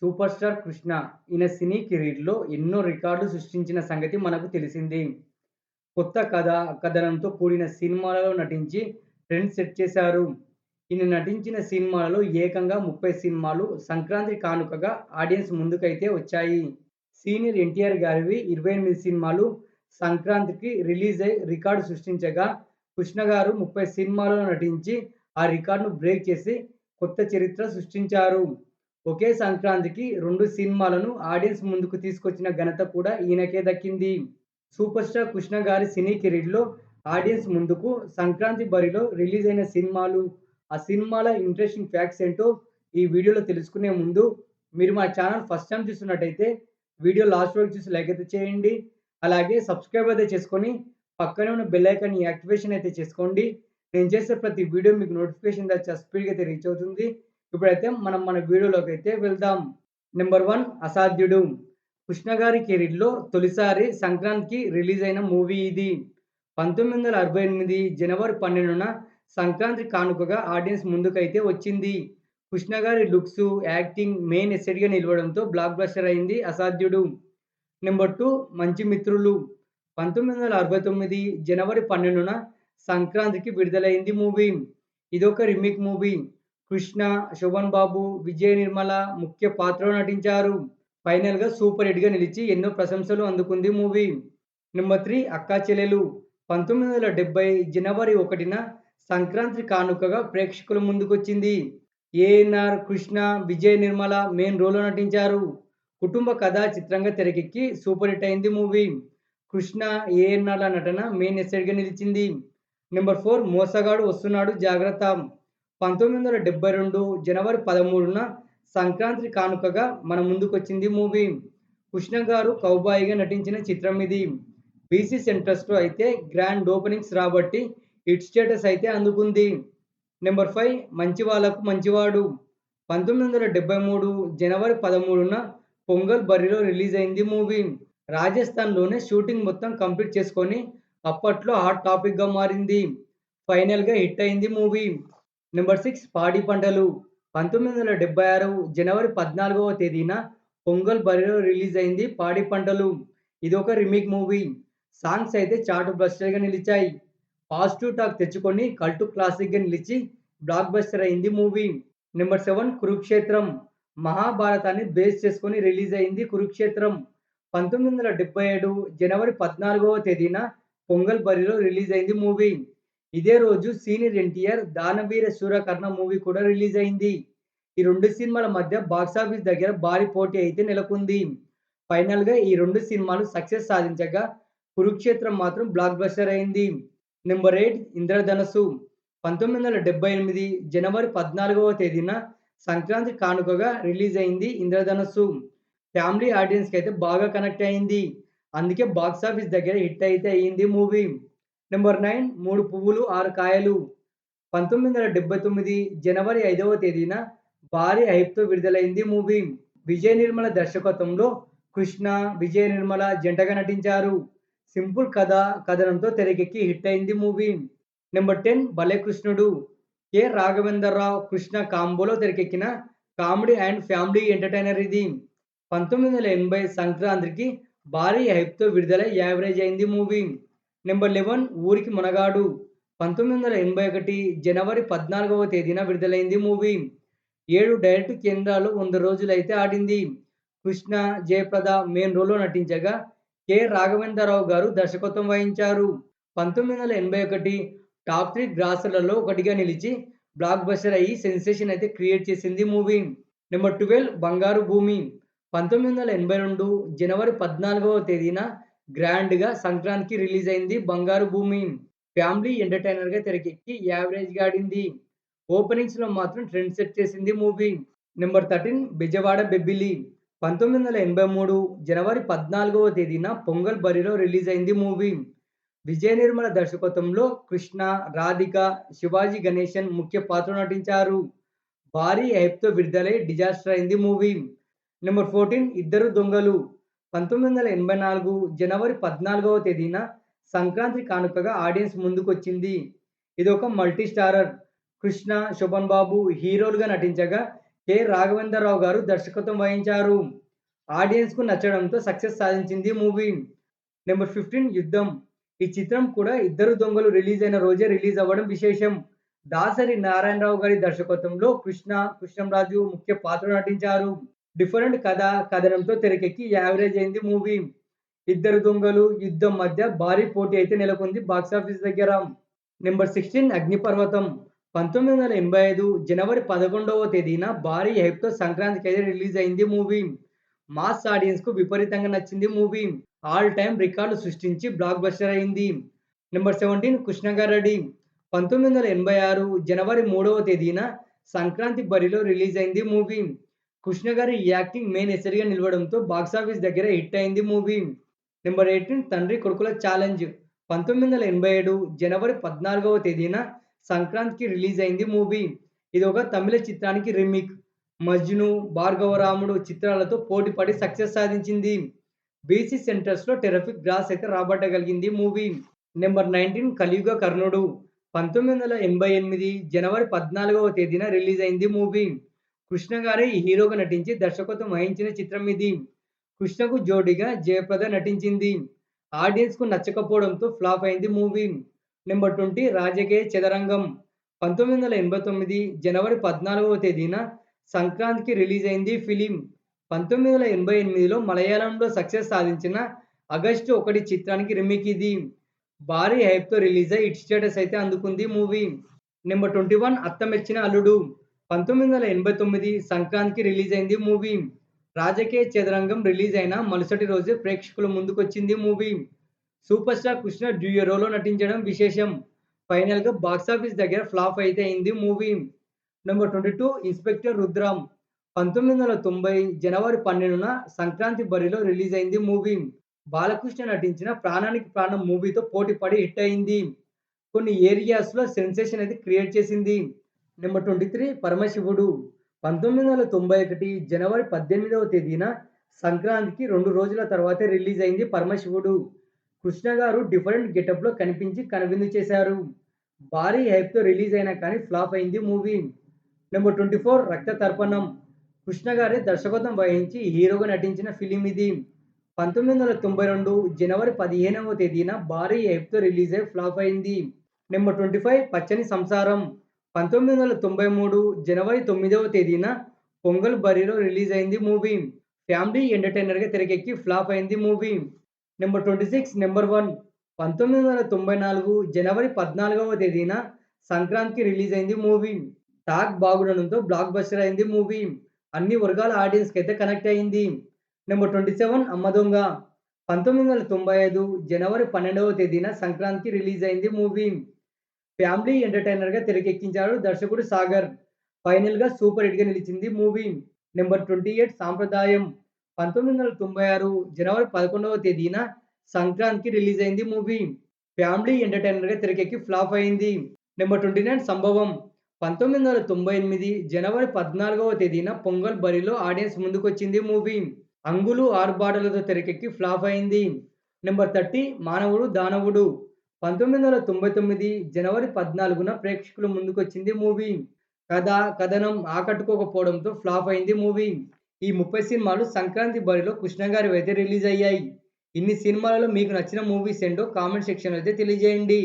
Super star 'Krishna' ఈయన సినీ కెరీర్‌లో ఎన్నో రికార్డులు సృష్టించిన సంగతి మనకు తెలిసిందే. కొత్త కథ, కథనంతో కూడిన సినిమాలలో నటించి ట్రెండ్ సెట్ చేశారు. ఈయన నటించిన సినిమాలలో ఏకంగా 30 సినిమాలు సంక్రాంతి కానుకగా ఆడియన్స్ ముందుకైతే వచ్చాయి. సీనియర్ ఎన్టీఆర్ గారివి 28 సినిమాలు సంక్రాంతికి రిలీజ్ అయ్యి రికార్డు సృష్టించగా, 'కృష్ణ' గారు 30 సినిమాలలో నటించి ఆ రికార్డ్‌ను బ్రేక్ చేసి కొత్త చరిత్ర సృష్టించారు. ఒకే సంక్రాంతికి 2 సినిమాలను ఆడియన్స్ ముందుకు తీసుకొచ్చిన ఘనత కూడా ఈయనకే దక్కింది. సూపర్ స్టార్ 'కృష్ణ' గారి సినీ కెరీర్‌లో ఆడియన్స్ ముందుకు సంక్రాంతి బరిలో రిలీజ్ అయిన సినిమాలు, ఆ సినిమాల ఇంట్రెస్టింగ్ ఫ్యాక్ట్స్ ఏంటో ఈ వీడియోలో తెలుసుకునే ముందు మీరు మా ఛానల్ ఫస్ట్ టైమ్ చూస్తున్నట్టయితే వీడియో లాస్ట్ వరకు చూసి లైక్ అయితే చేయండి. అలాగే సబ్స్క్రైబ్ అయితే చేసుకొని పక్కనే ఉన్న బెల్ ఐకాన్ యాక్టివేషన్ అయితే చేసుకోండి. నేను చేసే ప్రతి వీడియో మీకు నోటిఫికేషన్ ద్వారా స్పీడ్‌గా అయితే రీచ్ అవుతుంది. ఇప్పుడైతే మనం మన వీడియోలోకైతే వెళ్దాం. నెంబర్ 1 అసాధ్యుడు. 'కృష్ణ' గారి కెరీర్‌లో తొలిసారి సంక్రాంతికి రిలీజ్ అయిన మూవీ ఇది. 1968 జనవరి 12న సంక్రాంతి కానుకగా ఆడియన్స్ ముందుకైతే వచ్చింది. 'కృష్ణ' గారి లుక్సు, యాక్టింగ్ మెయిన్ ఎసెట్‌గా నిలవడంతో బ్లాక్ బస్టర్ అయింది 'అసాధ్యుడు'. నెంబర్ 2 మంచి మిత్రులు. 1969 జనవరి 12న సంక్రాంతికి విడుదలైంది మూవీ. ఇదొక రీమేక్ మూవీ. కృష్ణ, శోభన్ బాబు, విజయ నిర్మల ముఖ్య పాత్రలో నటించారు. ఫైనల్‌గా సూపర్ హిట్‌గా నిలిచి ఎన్నో ప్రశంసలు అందుకుంది మూవీ. నెంబర్ 3 అక్కా చెల్లెలు. 1970 జనవరి 1న సంక్రాంతి కానుకగా ప్రేక్షకుల ముందుకొచ్చింది. ఏఎన్నార్, కృష్ణ, విజయ నిర్మల మెయిన్ రోల్‌లో నటించారు. కుటుంబ కథా చిత్రంగా తెరకెక్కి సూపర్ హిట్ అయింది మూవీ. కృష్ణ, ఏఎన్నార్‌ల నటన మెయిన్ ఎసెట్‌గా నిలిచింది. నెంబర్ 4 మోసగాడు వస్తున్నాడు జాగ్రత్త. 1972 జనవరి 13న సంక్రాంతి కానుకగా మన ముందుకొచ్చింది మూవీ. కృష్ణ గారు కౌబాయ్‌గా నటించిన చిత్రం ఇది. బీసీ సెంటర్స్‌లో అయితే గ్రాండ్ ఓపెనింగ్స్ రాబట్టి హిట్ స్టేటస్ అయితే అందుకుంది. నెంబర్ 5 మంచి వాళ్ళకు మంచివాడు. 1973 జనవరి 13న పొంగల్ బరిలో రిలీజ్ అయింది మూవీ. రాజస్థాన్‌లోనే షూటింగ్ మొత్తం కంప్లీట్ చేసుకొని అప్పట్లో హాట్ టాపిక్‌గా మారింది. ఫైనల్‌గా హిట్ అయింది మూవీ. నెంబర్ 6 పాడి పంటలు. 1976 జనవరి 14వ తేదీన పొంగల్ బరిలో రిలీజ్ అయింది పాడి పంటలు. ఇదొక రీమేక్ మూవీ. సాంగ్స్ అయితే చార్ట్ బస్టర్‌గా నిలిచాయి. పాజిటివ్ టాక్ తెచ్చుకొని కల్ట్ క్లాసిక్‌గా నిలిచి బ్లాక్ బస్టర్ అయింది మూవీ. నెంబర్ 7 కురుక్షేత్రం. మహాభారతాన్ని బేస్ చేసుకొని రిలీజ్ అయింది 'కురుక్షేత్రం'. 1977 జనవరి 14వ తేదీన పొంగల్ బరిలో రిలీజ్ అయింది మూవీ. ఇదే రోజు సీనియర్ ఎన్టీఆర్ 'దానవీర శూరకర్ణ' మూవీ కూడా రిలీజ్ అయింది. ఈ 2 సినిమాల మధ్య బాక్సాఫీస్ దగ్గర భారీ పోటీ అయితే నెలకొంది. ఫైనల్‌గా ఈ 2 సినిమాలు సక్సెస్ సాధించగా 'కురుక్షేత్రం' మాత్రం బ్లాక్ బస్టర్ అయింది. నెంబర్ 8 ఇంద్రధనస్సు. 1978 జనవరి 14వ తేదీన సంక్రాంతి కానుకగా రిలీజ్ అయింది 'ఇంద్రధనస్సు'. ఫ్యామిలీ ఆడియన్స్‌కి అయితే బాగా కనెక్ట్ అయింది. అందుకే బాక్సాఫీస్ దగ్గర హిట్ అయితే అయింది మూవీ. నెంబర్ 9 3 పువ్వులు 6 కాయలు. 1979 జనవరి 5వ తేదీన భారీ హైప్‌తో విడుదలైంది మూవీ. విజయ నిర్మల దర్శకత్వంలో కృష్ణ, విజయ నిర్మల జంటగా నటించారు. సింపుల్ కథ, కథనంతో తెరకెక్కి హిట్ అయింది మూవీ. నెంబర్ 10 భలే కృష్ణుడు. కె. రాఘవేంద్రరావు, కృష్ణ కాంబోలో తెరకెక్కిన కామెడీ అండ్ ఫ్యామిలీ ఎంటర్‌టైనర్ ఇది. 1980 సంక్రాంతికి భారీ హైప్‌తో విడుదలై యావరేజ్ అయింది మూవీ. నెంబర్ 11 ఊరికి మునగాడు. 1981 జనవరి 14వ తేదీన విడుదలైంది మూవీ. 7 డైరెక్ట్ కేంద్రాలు 100 రోజులైతే ఆడింది. కృష్ణ, జయప్రద మెయిన్ రోల్‌లో నటించగా కె. రాఘవేంద్రరావు గారు దర్శకత్వం వహించారు. 1981 టాప్ 3 గ్రాసర్లలో ఒకటిగా నిలిచి బ్లాక్ బస్టర్ అయ్యి సెన్సేషన్ అయితే క్రియేట్ చేసింది మూవీ. నెంబర్ 12 బంగారు భూమి. 1982 జనవరి 14వ తేదీన గ్రాండ్‌గా సంక్రాంతికి రిలీజ్ అయింది 'బంగారు భూమి'. ఫ్యామిలీ ఎంటర్‌టైనర్‌గా తెరకెక్కి యావరేజ్‌గా ఆడింది. ఓపెనింగ్స్‌లో మాత్రం ట్రెండ్ సెట్ చేసింది మూవీ. నెంబర్ 13 బెజవాడ బెబ్బిలి. 1983 జనవరి 14వ తేదీన పొంగల్ బరిలో రిలీజ్ అయింది మూవీ. విజయ నిర్మల దర్శకత్వంలో కృష్ణ, రాధిక, శివాజీ గణేశన్ ముఖ్య పాత్రలో నటించారు. భారీ హైప్‌తో విడుదలై డిజాస్టర్ అయింది మూవీ. నెంబర్ 14 ఇద్దరు దొంగలు. 1984 జనవరి 14వ తేదీన సంక్రాంతి కానుకగా ఆడియన్స్ ముందుకొచ్చింది. ఇదొక మల్టీ స్టారర్. కృష్ణ, శోభన్ బాబు హీరోలుగా నటించగా రాఘవేంద్రరావు గారు దర్శకత్వం వహించారు. ఆడియన్స్‌కు నచ్చడంతో సక్సెస్ సాధించింది మూవీ. నెంబర్ 15 యుద్ధం. ఈ చిత్రం కూడా ఇద్దరు దొంగలు రిలీజ్ అయిన రోజే రిలీజ్ అవ్వడం విశేషం. దాసరి నారాయణరావు గారి దర్శకత్వంలో కృష్ణంరాజు ముఖ్య పాత్రలో నటించారు. డిఫరెంట్ కథ, కథనంతో తెరకెక్కి యావరేజ్ అయింది మూవీ. ఇద్దరు దొంగలు, యుద్ధం మధ్య భారీ పోటీ అయితే నెలకొంది బాక్సాఫీస్ దగ్గర. నెంబర్ 16 అగ్నిపర్వతం. 1985 జనవరి 11వ తేదీన భారీ హైప్‌తో సంక్రాంతికైతే రిలీజ్ అయింది మూవీ. మాస్ ఆడియన్స్‌కు విపరీతంగా నచ్చింది మూవీ. ఆల్ టైమ్ రికార్డులు సృష్టించి బ్లాక్ బస్టర్ అయింది. నెంబర్ 17 కృష్ణగారడి. 1986 జనవరి 3వ తేదీన సంక్రాంతి బరిలో రిలీజ్ అయింది మూవీ. కృష్ణ గారి యాక్టింగ్ మెయిన్ ఎసెట్‌గా నిలవడంతో బాక్సాఫీస్ దగ్గర హిట్ అయింది మూవీ. నెంబర్ 18 తండ్రి కొడుకుల ఛాలెంజ్. 1987 జనవరి 14వ తేదీన సంక్రాంతికి రిలీజ్ అయింది మూవీ. ఇదొక తమిళ చిత్రానికి రీమేక్. 'మజ్ను', 'భార్గవరాముడు' చిత్రాలతో పోటీ పడి సక్సెస్ సాధించింది. బీసీ సెంటర్స్‌లో టెర్రిఫిక్ గ్రాస్ అయితే రాబట్టగలిగింది మూవీ. నెంబర్ 19 కలియుగ కర్ణుడు. 1988 జనవరి 14వ తేదీన రిలీజ్ అయింది మూవీ. కృష్ణ గారే హీరోగా నటించి దర్శకత్వం వహించిన చిత్రం ఇది. కృష్ణకు జోడీగా జయప్రద నటించింది. ఆడియన్స్‌కు నచ్చకపోవడంతో ఫ్లాప్ అయింది మూవీ. నెంబర్ 20 రాజకీయ చదరంగం. 1989 జనవరి 14వ తేదీన సంక్రాంతికి రిలీజ్ అయింది ఫిలిం. 1988లో మలయాళంలో సక్సెస్ సాధించిన 'ఆగస్టు 1' చిత్రానికి రీమేక్ ఇది. భారీ హైప్‌తో రిలీజ్ అయ్యి హిట్ స్టేటస్ అయితే అందుకుంది మూవీ. నెంబర్ 21 అత్త మెచ్చిన అల్లుడు. 1989 సంక్రాంతికి రిలీజ్ అయింది మూవీ. రాజకీయ చదరంగం రిలీజ్ అయిన మరుసటి రోజే ప్రేక్షకుల ముందుకొచ్చింది మూవీ. సూపర్ స్టార్ కృష్ణ డ్యూయరోలో నటించడం విశేషం. ఫైనల్‌గా బాక్సాఫీస్ దగ్గర ఫ్లాప్ అయితే అయింది మూవీ. Number 22 inspector Rudram. 1990 జనవరి 12న సంక్రాంతి బరిలో రిలీజ్ అయింది మూవీ. బాలకృష్ణ నటించిన 'ప్రాణానికి ప్రాణం' మూవీతో పోటీ పడి హిట్ అయింది. కొన్ని ఏరియాస్‌లో సెన్సేషన్ అయితే క్రియేట్ చేసింది. నెంబర్ 23 పరమశివుడు. 1991 జనవరి 18వ తేదీన సంక్రాంతికి 2 రోజుల తర్వాతే రిలీజ్ అయింది 'పరమశివుడు'. కృష్ణ గారు డిఫరెంట్ గెటప్‌లో కనిపించి కనువిందు చేశారు. భారీ హైప్‌తో రిలీజ్ అయినా కానీ ఫ్లాప్ అయింది మూవీ. నెంబర్ 24 రక్త తర్పణం. కృష్ణ గారే దర్శకత్వం వహించి హీరోగా నటించిన ఫిలిం ఇది. 1992 జనవరి 15వ తేదీన భారీ హైప్‌తో రిలీజ్ అయి ఫ్లాప్ అయింది. నెంబర్ 25 పచ్చని సంసారం. 1993 జనవరి 9వ తేదీన పొంగల్ బరిలో రిలీజ్ అయింది మూవీ. ఫ్యామిలీ ఎంటర్‌టైనర్‌గా తెరకెక్కి ఫ్లాప్ అయింది మూవీ. Number 26 number 1. 1994 జనవరి 14వ తేదీన సంక్రాంతికి రిలీజ్ అయింది మూవీ. టాక్ బాగుండడంతో బ్లాక్ బస్టర్ అయింది మూవీ. అన్ని వర్గాల ఆడియన్స్‌కి అయితే కనెక్ట్ అయింది. నెంబర్ 27 అమ్మ దొంగ. 1995 జనవరి 12వ తేదీన సంక్రాంతికి రిలీజ్ అయింది మూవీ. ఫ్యామిలీ ఎంటర్‌టైనర్‌గా తెరకెక్కించారు దర్శకుడు సాగర్. ఫైనల్‌గా సూపర్ హిట్‌గా నిలిచింది మూవీ. నెంబర్ 28 సాంప్రదాయం. 1996 జనవరి 11వ తేదీన సంక్రాంతికి రిలీజ్ అయింది మూవీ. ఫ్యామిలీ ఎంటర్‌టైనర్‌గా తెరకెక్కి ఫ్లాప్ అయింది. నెంబర్ 29 సంభవం. 1998 జనవరి 14వ తేదీన పొంగల్ బరిలో ఆడియన్స్ ముందుకొచ్చింది మూవీ. అంగులు ఆర్భాటాలతో తెరకెక్కి ఫ్లాప్ అయింది. నెంబర్ 30 మానవుడు దానవుడు. 1999 జనవరి 14న ప్రేక్షకుల ముందుకొచ్చింది మూవీ. కథ, కథనం ఆకట్టుకోకపోవడంతో ఫ్లాప్ అయింది మూవీ. ఈ 30 సినిమాలు సంక్రాంతి బరిలో కృష్ణ గారివైతే రిలీజ్ అయ్యాయి. ఇన్ని సినిమాలలో మీకు నచ్చిన మూవీస్ ఏంటో కామెంట్ సెక్షన్‌లో అయితే తెలియజేయండి.